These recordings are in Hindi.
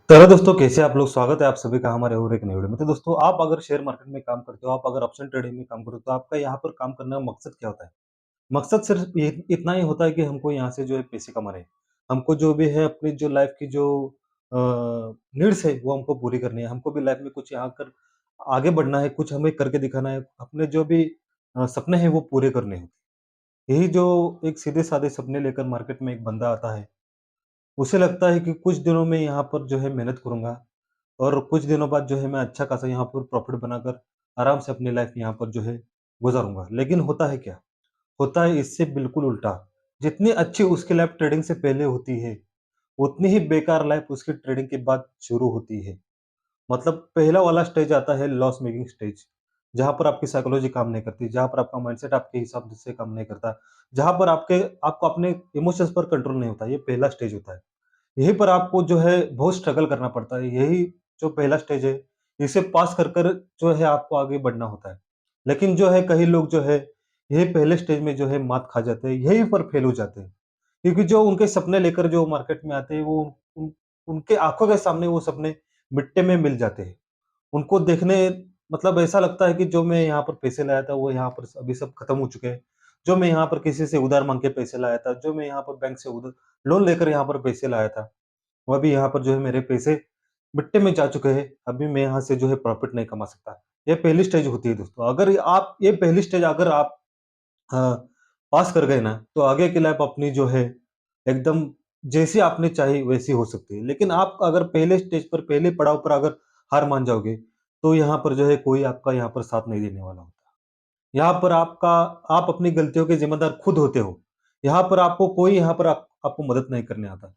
तो दोस्तों कैसे आप लोग स्वागत है आप सभी का हमारे और एक नई वीडियो में। तो दोस्तों आप अगर शेयर मार्केट में काम करते हो, आप अगर ऑप्शन ट्रेडिंग में काम करते हो, तो आपका यहाँ पर काम करने का मकसद क्या होता है? मकसद सिर्फ ये इतना ही होता है कि हमको यहाँ से जो है पैसे कमाने हैं। हमको जो भी है अपनी जो लाइफ की जो नीड्स है वो हमको पूरी करनी है। हमको भी लाइफ में कुछ यहाँ कर आगे बढ़ना है, कुछ हमें करके दिखाना है। अपने जो भी सपने हैं वो पूरे करने हैं। यही जो एक सीधे-साधे सपने लेकर मार्केट में एक बंदा आता है, उसे लगता है कि कुछ दिनों में यहाँ पर जो है मेहनत करूँगा और कुछ दिनों बाद जो है मैं अच्छा खासा यहाँ पर प्रॉफ़िट बनाकर आराम से अपनी लाइफ़ यहाँ पर जो है गुज़ारूँगा। लेकिन होता है क्या? होता है इससे बिल्कुल उल्टा। जितनी अच्छी उसकी लाइफ़ ट्रेडिंग से पहले होती है, उतनी ही बेकार लाइफ़ उसकी ट्रेडिंग के बाद शुरू होती है। मतलब पहला वाला स्टेज आता है लॉस मेकिंग स्टेज, जहाँ पर आपकी साइकोलॉजी काम नहीं करती, जहाँ पर आपका माइंडसेट आपके हिसाब से काम नहीं करता, जहाँ पर आपको अपने इमोशंस पर कंट्रोल नहीं होता, ये पहला स्टेज होता है। यहीं पर आपको जो है बहुत स्ट्रगल करना पड़ता है। यही जो पहला स्टेज है, इसे पास कर जो है आपको आगे बढ़ना होता है। लेकिन जो है कई लोग जो है, यही पहले स्टेज में जो है मात खा जाते हैं, यहीं पर फेल हो जाते हैं। क्योंकि जो उनके सपने लेकर जो मार्केट में आते हैं, वो उन उनके आँखों के सामने वो सपने मिट्टी में मिल जाते हैं। उनको देखने मतलब ऐसा लगता है कि जो मैं यहाँ पर पैसे लाया था, वो यहाँ पर अभी सब खत्म हो चुके हैं। जो मैं यहाँ पर किसी से उधार माँग के पैसे लाया था, जो मैं यहाँ पर बैंक से उधार लोन लेकर यहाँ पर पैसे लाया था, वो अभी यहाँ पर जो है मेरे पैसे मिट्टी में जा चुके हैं। अभी मैं यहाँ से जो है प्रॉफ़िट नहीं कमा सकता। ये पहली स्टेज होती है दोस्तों। अगर आप ये पहली स्टेज अगर आप हाँ, पास कर गए ना, तो आगे की लाइफ़ अपनी जो है एकदम जैसी आपने चाही वैसी हो सकती है। लेकिन आप अगर पहले स्टेज पर, पहले पड़ाव पर अगर हार मान जाओगे, तो यहाँ पर जो है कोई आपका यहाँ पर साथ नहीं देने वाला होता। यहाँ पर आप अपनी गलतियों के ज़िम्मेदार खुद होते हो। यहाँ पर आपको कोई यहाँ पर आपको मदद नहीं करने आता।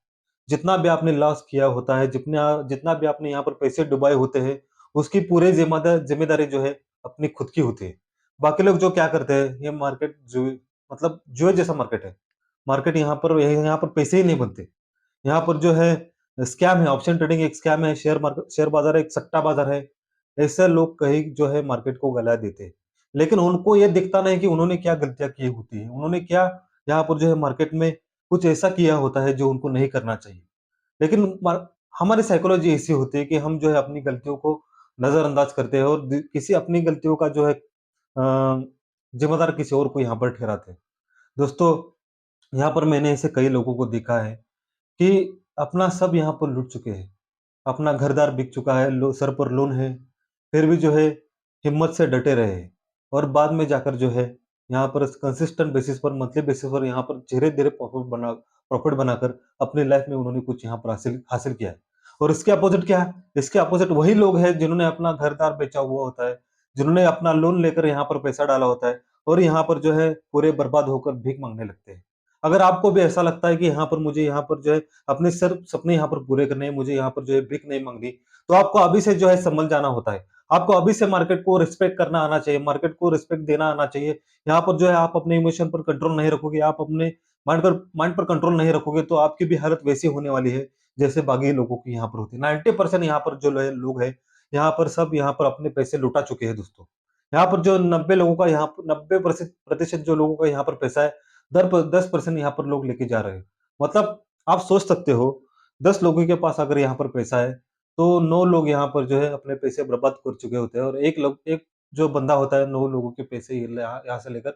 जितना भी आपने लॉस किया होता है, जितना भी आपने यहाँ पर पैसे डुबाए होते हैं, उसकी पूरी ज़िम्मेदारी जो है अपनी खुद की होती है। बाकी लोग जो क्या करते हैं, ये मार्केट जुए मतलब जुए जैसा मार्केट है। मार्केट यहाँ पर पैसे ही नहीं बनते। यहाँ पर जो है स्कैम है, ऑप्शन ट्रेडिंग एक स्कैम है, शेयर बाज़ार एक सट्टा बाज़ार है। ऐसे लोग कहीं जो है मार्केट को गला देते हैं। लेकिन उनको ये दिखता नहीं कि उन्होंने क्या गलतियाँ की होती हैं। उन्होंने क्या यहाँ पर जो है मार्केट में कुछ ऐसा किया होता है जो उनको नहीं करना चाहिए। लेकिन हमारी साइकोलॉजी ऐसी होती है कि हम जो है अपनी गलतियों को नज़रअंदाज करते हैं और किसी अपनी गलतियों का जो है ज़िम्मेदार किसी और को यहाँ पर ठहराते हैं। दोस्तों, यहाँ पर मैंने ऐसे कई लोगों को देखा है कि अपना सब यहाँ पर लूट चुके हैं। अपना घर-द्वार बिक चुका है, लो सर पर लोन है, फिर भी जो है हिम्मत से डटे रहे हैं और बाद में जाकर जो है यहाँ पर कंसिस्टेंट बेसिस पर, मंथली बेसिस पर यहाँ पर धीरे-धीरे प्रॉफ़िट बनाकर अपनी लाइफ़ में उन्होंने कुछ यहाँ पर हासिल हासिल किया है। और इसके अपोज़िट क्या है? इसके अपोज़िट वही लोग हैं जिन्होंने अपना घर-द्वार बेचा हुआ होता है, जिन्होंने अपना लोन लेकर यहाँ पर पैसा डाला होता है और यहाँ पर जो है पूरे बर्बाद होकर भीख माँगने लगते हैं। अगर आपको भी ऐसा लगता है कि मुझे यहाँ पर जो है अपने सिर्फ सपने यहाँ पर पूरे करने हैं, मुझे यहाँ पर जो है भीख नहीं माँगनी, तो आपको अभी से जो है संभल जाना होता है। आपको अभी से मार्केट को रिस्पेक्ट करना आना चाहिए, मार्केट को रिस्पेक्ट देना आना चाहिए। यहाँ पर जो है आप अपने इमोशन पर कंट्रोल नहीं रखोगे, आप अपने माइंड पर कंट्रोल नहीं रखोगे, तो आपकी भी हालत वैसी होने वाली है, जैसे बाकी लोगों की यहाँ पर होती है। 90% यहाँ पर जो लोग हैं, यहाँ पर सब यहाँ पर अपने पैसे लुटा चुके हैं दोस्तों। यहाँ पर जो 90 लोगों का यहाँ पर 90% जो लोगों का यहाँ पर पैसा है, दर प 10% यहाँ पर लोग लेके जा रहे हैं। मतलब आप सोच सकते हो, 10 लोगों के पास अगर यहाँ पर पैसा है, तो 9 लोग यहाँ पर जो है अपने पैसे बर्बाद कर चुके होते हैं और एक जो बंदा होता है 9 लोगों के पैसे ये ल यहाँ से लेकर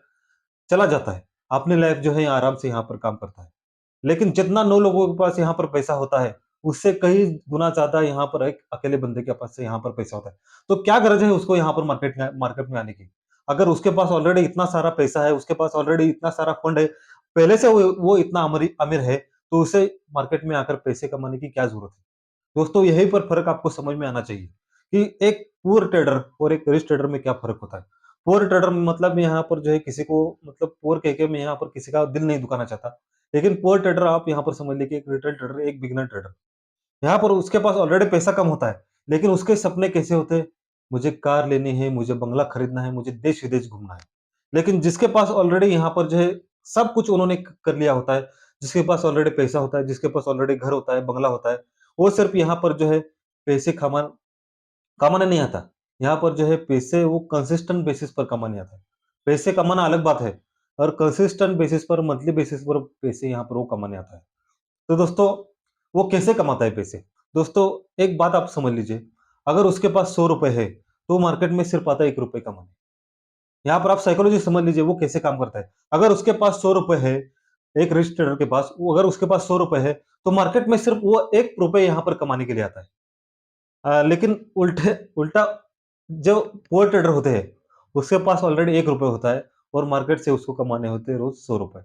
चला जाता है। अपनी लाइफ़ जो है आराम से यहाँ पर काम करता है। लेकिन जितना 9 लोगों के पास यहाँ पर पैसा होता है, उससे कई गुना ज़्यादा यहाँ पर एक अकेले बंदे के पास से यहाँ पर पैसा होता है। तो क्या गरज है उसको यहाँ पर मार्केट में आने की? अगर उसके पास ऑलरेडी इतना सारा पैसा है, उसके पास ऑलरेडी इतना सारा फंड है, पहले से वो इतना अमीर है, तो उसे मार्केट में आकर पैसे कमाने की क्या ज़रूरत है? दोस्तों यहीं पर फ़र्क आपको समझ में आना चाहिए कि एक पुअर ट्रेडर और एक रिच ट्रेडर में क्या फ़र्क होता है। पुअर ट्रेडर मतलब यहाँ पर जो है किसी को मतलब पुअर कह के मैं यहाँ पर किसी का दिल नहीं दुखाना चाहता। लेकिन पुअर ट्रेडर आप यहाँ पर समझ लीजिए एक रिटेल ट्रेडर, एक बिगिनर ट्रेडर। यहाँ पर उसके पास ऑलरेडी पैसा कम होता है, लेकिन उसके सपने कैसे होते हैं? मुझे कार लेनी है, मुझे बंगला खरीदना है, मुझे देश-विदेश घूमना है। लेकिन जिसके पास ऑलरेडी यहाँ पर जो है सब कुछ उन्होंने कर लिया होता है, जिसके पास ऑलरेडी पैसा होता है, जिसके पास ऑलरेडी घर होता है, बंगला होता है, वो सिर्फ यहाँ पर जो है पैसे कमाने नहीं आता। यहाँ पर जो है पैसे वो कंसिस्टेंट बेसिस पर कमाने आता है। पैसे कमाना अलग बात है और कंसिस्टेंट बेसिस पर, मंथली बेसिस पर पैसे यहाँ पर वो कमाने आता है। तो दोस्तों, वो कैसे कमाता है पैसे? दोस्तों, एक बात आप समझ लीजिए, अगर उसके पास ₹100 है, तो मार्केट में सिर्फ आता है ₹1 कमाने। यहाँ पर आप साइकोलॉजी समझ लीजिए वो कैसे काम करता है। अगर उसके पास ₹100 है, एक रिच ट्रेडर के पास, वो अगर उसके पास ₹100 है, तो मार्केट में सिर्फ वो ₹1 यहाँ पर कमाने के लिए आता है। लेकिन उल्टा जो पुअर ट्रेडर होते हैं, उसके पास ऑलरेडी ₹1 होता है और मार्केट से उसको कमाने होते हैं रोज़ ₹100।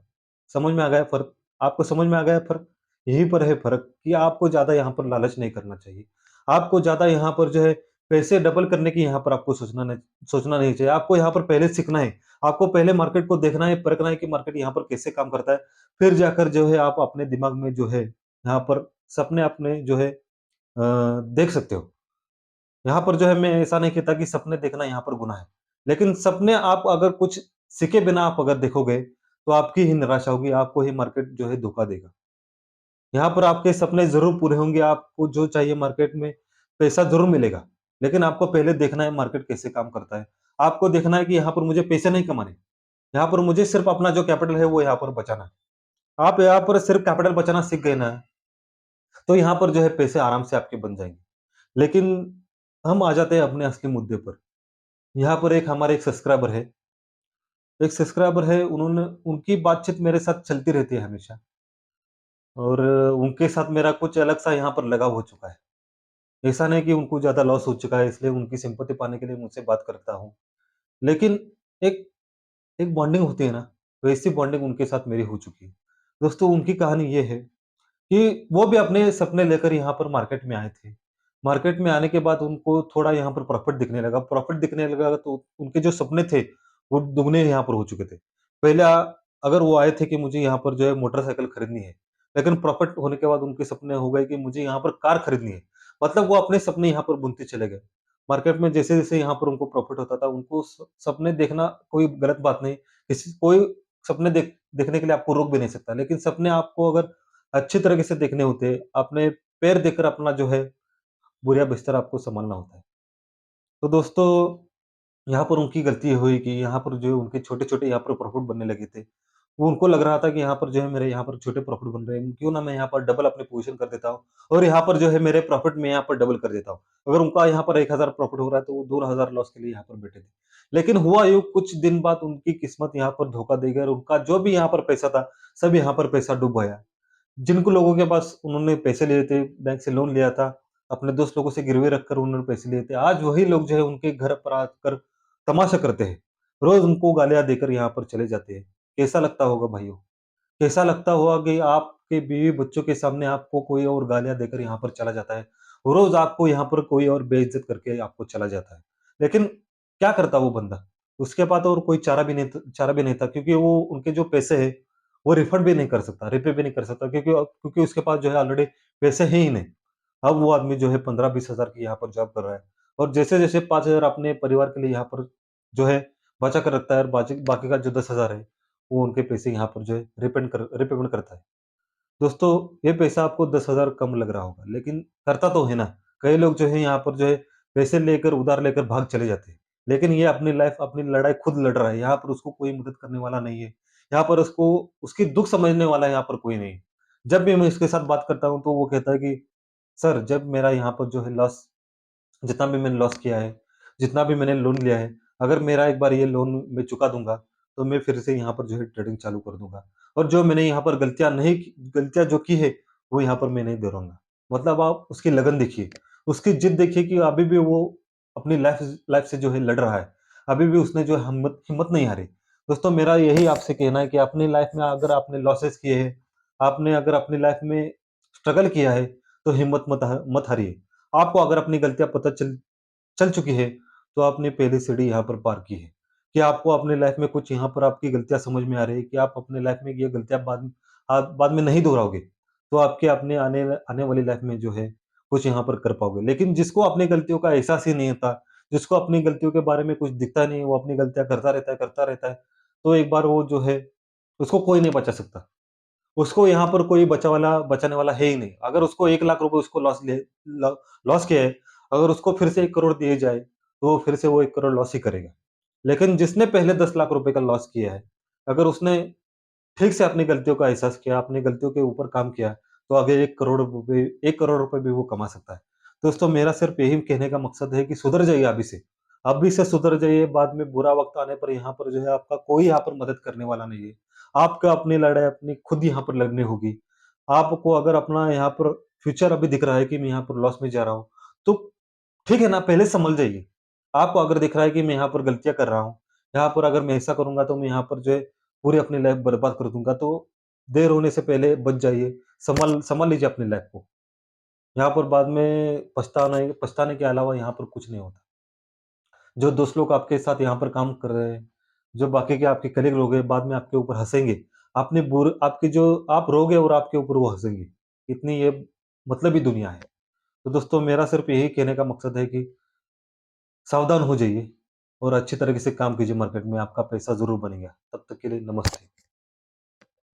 समझ में आ गया फ़र्क? आपको समझ में आ गया फ़र्क? यहीं पर है फ़र्क कि आपको ज़्यादा यहाँ पर लालच नहीं करना चाहिए। आपको ज़्यादा यहाँ पर जो है पैसे डबल करने की यहाँ पर आपको सोचना नहीं चाहिए। आपको यहाँ पर पहले सीखना है। आपको पहले मार्केट को देखना है, परखना है कि मार्केट यहाँ पर कैसे काम करता है। फिर जाकर जो है आप अपने दिमाग में जो है, यहाँ पर सपने अपने जो है देख सकते हो। यहाँ पर जो है मैं ऐसा नहीं कहता कि सपने देखना यहाँ पर गुनाह है। लेकिन सपने आप अगर कुछ सीखे बिना आप अगर देखोगे, तो आपकी ही निराशा होगी, आपको ही मार्केट जो है धोखा देगा। यहाँ पर आपके सपने ज़रूर पूरे होंगे, आपको जो चाहिए मार्केट में पैसा ज़रूर मिलेगा। लेकिन आपको पहले देखना है मार्केट कैसे काम करता है। आपको देखना है कि यहाँ पर मुझे पैसे नहीं कमाने, यहाँ पर मुझे सिर्फ़ अपना जो कैपिटल है वो यहाँ पर बचाना है। आप यहाँ पर सिर्फ़ कैपिटल बचाना सीख गए ना, तो यहाँ पर जो है पैसे आराम से आपके बन जाएँगे। लेकिन हम आ जाते हैं अपने असली मुद्दे पर। यहाँ पर एक सब्सक्राइबर है, उन्होंने उनकी बातचीत मेरे साथ चलती रहती है हमेशा और उनके साथ मेरा कुछ अलग-सा यहाँ पर लगाव हो चुका है। ऐसा नहीं कि उनको ज़्यादा लॉस हो चुका है इसलिए उनकी सिम्पैथी पाने के लिए मुझसे बात करता हूँ। लेकिन एक एक बॉन्डिंग होती है ना, वैसी बॉन्डिंग उनके साथ मेरी हो चुकी है। दोस्तों उनकी कहानी ये है कि वो भी अपने सपने लेकर यहाँ पर मार्केट में आए थे। मार्केट में आने के बाद उनको थोड़ा यहाँ पर प्रॉफ़िट दिखने लगा तो उनके जो सपने थे, वो दुगने यहाँ पर हो चुके थे। पहले अगर वो आए थे कि मुझे यहाँ पर जो है मोटरसाइकिल खरीदनी है, लेकिन प्रॉफ़िट होने के बाद उनके सपने हो गए कि मुझे यहाँ पर कार खरीदनी है। मतलब वो अपने सपने यहाँ पर बुनते चले गए। मार्केट में जैसे-जैसे यहाँ पर उनको प्रॉफ़िट होता था, उनको सपने देखना कोई गलत बात नहीं। कोई सपने देखने के लिए आपको रोक भी नहीं सकता। लेकिन सपने आपको अगर अच्छी तरीके से देखने होते हैं, अपने पैर देखकर अपना जो है बोरिया बिस्तर आपको सँभालना होता है। तो दोस्तों यहाँ पर उनकी गलती ये हुई कि यहाँ पर जो है उनके छोटे-छोटे यहाँ पर प्रॉफ़िट बनने लगे थे। वो उनको लग रहा था कि यहाँ पर जो है मेरे यहाँ पर छोटे प्रॉफ़िट बन रहे हैं, क्यों ना मैं यहाँ पर डबल अपनी पोज़ीशन कर देता हूँ और यहाँ पर जो है मेरे प्रॉफ़िट में यहाँ पर डबल कर देता हूँ। अगर उनका यहाँ पर 1000 प्रॉफ़िट हो रहा है तो वो 2000 लॉस के लिए यहाँ पर बैठे थे। लेकिन हुआ यूँ कुछ दिन बाद उनकी किस्मत यहाँ पर धोखा दे गई और उनका जो भी यहाँ पर पैसा था, सब यहाँ पर पैसा डूब गया। जिनको लोगों के पास उन्होंने पैसे लिए थे, बैंक से लोन लिया था, अपने दोस्त लोगों से गिरवी रखकर उन्होंने पैसे लिए थे, आज वही लोग जो है उनके घर पर आकर तमाशा करते हैं। रोज़ उनको गालियाँ देकर यहाँ पर चले जाते हैं। कैसा लगता होगा भाइयों? कैसा लगता होगा कि आपके बीवी-बच्चों के सामने आपको कोई और गालियाँ देकर यहाँ पर चला जाता है। रोज़ आपको यहाँ पर कोई और बेइज़्ज़त करके आपको चला जाता है। लेकिन क्या करता वो बंदा? उसके पास और कोई चारा भी नहीं था क्योंकि वो उनके जो पैसे हैं, वो रिफंड भी नहीं कर सकता, रीपे भी नहीं कर सकता क्योंकि उसके पास जो है ऑलरेडी पैसे हैं ही नहीं। अब वो आदमी जो है 15-20 हज़ार की यहाँ पर जॉब कर रहा है और जैसे-जैसे 5,000 अपने परिवार के लिए यहाँ पर जो है बचा कर रखता है और बाकी बाकी का जो 10,000 है, वो उनके पैसे यहाँ पर जो है रिपेमेंट करता है। दोस्तों, ये पैसा आपको 10,000 कम लग रहा होगा, लेकिन करता तो है ना। कई लोग जो है यहाँ पर जो है पैसे लेकर उधार लेकर भाग चले जाते हैं। लेकिन ये अपनी लड़ाई खुद लड़ रहा है, यहाँ पर उसको कोई मदद करने वाला नहीं है। यहाँ पर उसको उसकी दुःख समझने वाला यहाँ पर कोई नहीं है। जब भी मैं इसके साथ बात करता हूँ, तो वो कहता है कि सर जब मेरा यहाँ पर जो है जितना भी मैंने लॉस किया है, जितना भी मैंने लोन लिया है, अगर मेरा एक बार ये लोन मैं चुका दूँगा, तो मैं फिर से यहाँ पर जो है ट्रेडिंग चालू कर दूँगा। और जो मैंने यहाँ पर गलतियाँ जो की है, वो यहाँ पर मैं नहीं दोहराऊँगा। मतलब आप उसकी लगन देखिए, उसकी जिद देखिए कि अभी भी वो अपनी लाइफ़ से जो है लड़ रहा है। अभी भी उसने जो है हिम्मत हिम्मत नहीं हारी। दोस्तों मेरा यही आपसे कहना है कि अपनी लाइफ़ में अगर आपने लॉसेस किए हैं, आपने अगर अपनी लाइफ़ में स्ट्रगल किया है, तो हिम्मत मत हारिए। आपको अगर अपनी गलतियाँ पता चल चल चुकी है, तो आपने पहली सीढ़ी यहाँ पर पार की है। कि आपको अपनी लाइफ़ में कुछ यहाँ पर आपकी गलतियाँ समझ में आ रही है कि आप अपने लाइफ़ में ये गलतियाँ आप बाद में नहीं दोहराओगे, तो आपके अपने आने वाली लाइफ़ में जो है, कुछ यहाँ पर कर पाओगे। लेकिन जिसको अपनी गलतियों का एहसास ही नहीं होता, जिसको अपनी गलतियों के बारे में कुछ दिखता नहीं है, वो अपनी गलतियाँ करता रहता है, तो एक बार वो जो है, उसको कोई नहीं बचा सकता। उसको यहाँ पर कोई बचाने वाला है ही नहीं। अगर उसको 1 लाख रुपए उसको लॉस किया है, अगर उसको फिर से 1 करोड़ दिए जाए, तो वो फिर से वो 1 करोड़ लॉस ही करेगा। लेकिन जिसने पहले 10 लाख रुपए का लॉस किया है, अगर उसने ठीक से अपनी गलतियों का एहसास किया, अपनी गलतियों के ऊपर काम किया, तो आगे 1 करोड़ रुपए भी वो कमा सकता है। दोस्तों मेरा सिर्फ़ यही कहने का मकसद है कि सुधर जाइए अभी से। अभी से सुधर जाइए, बाद में बुरा वक़्त आने पर यहाँ पर जो है आपका कोई यहाँ पर मदद करने वाला नहीं है। आपको अपनी लड़ाई अपनी खुद यहाँ पर लड़नी होगी। आपको अगर अपना यहाँ पर फ्यूचर अभी दिख रहा है कि मैं यहाँ पर लॉस में जा रहा हूँ, तो ठीक है ना, पहले संभल जाइए। आपको अगर दिख रहा है कि मैं यहाँ पर गलतियाँ कर रहा हूँ, यहाँ पर अगर मैं ऐसा करूँगा तो मैं यहाँ पर जो है पूरी अपनी लाइफ़ बर्बाद कर दूँगा, तो देर होने से पहले बच जाइए, सँभाल लीजिए अपनी लाइफ़ को। यहाँ पर बाद में पछताने के अलावा यहाँ पर कुछ नहीं होता। जो दोस्त लोग आपके साथ यहाँ पर काम कर रहे हैं, जो बाकी के आपके कलीग लोग हैं, बाद में आपके ऊपर हँसेंगे। आपकी जो आप रोगे और आपके ऊपर वो हँसेंगे। इतनी ये मतलबी दुनिया है। तो दोस्तों मेरा सिर्फ़ यही कहने का मकसद है कि सावधान हो जाइए और अच्छी तरीके से काम कीजिए मार्केट में, आपका पैसा ज़रूर बनेगा। तब तक के लिए नमस्ते।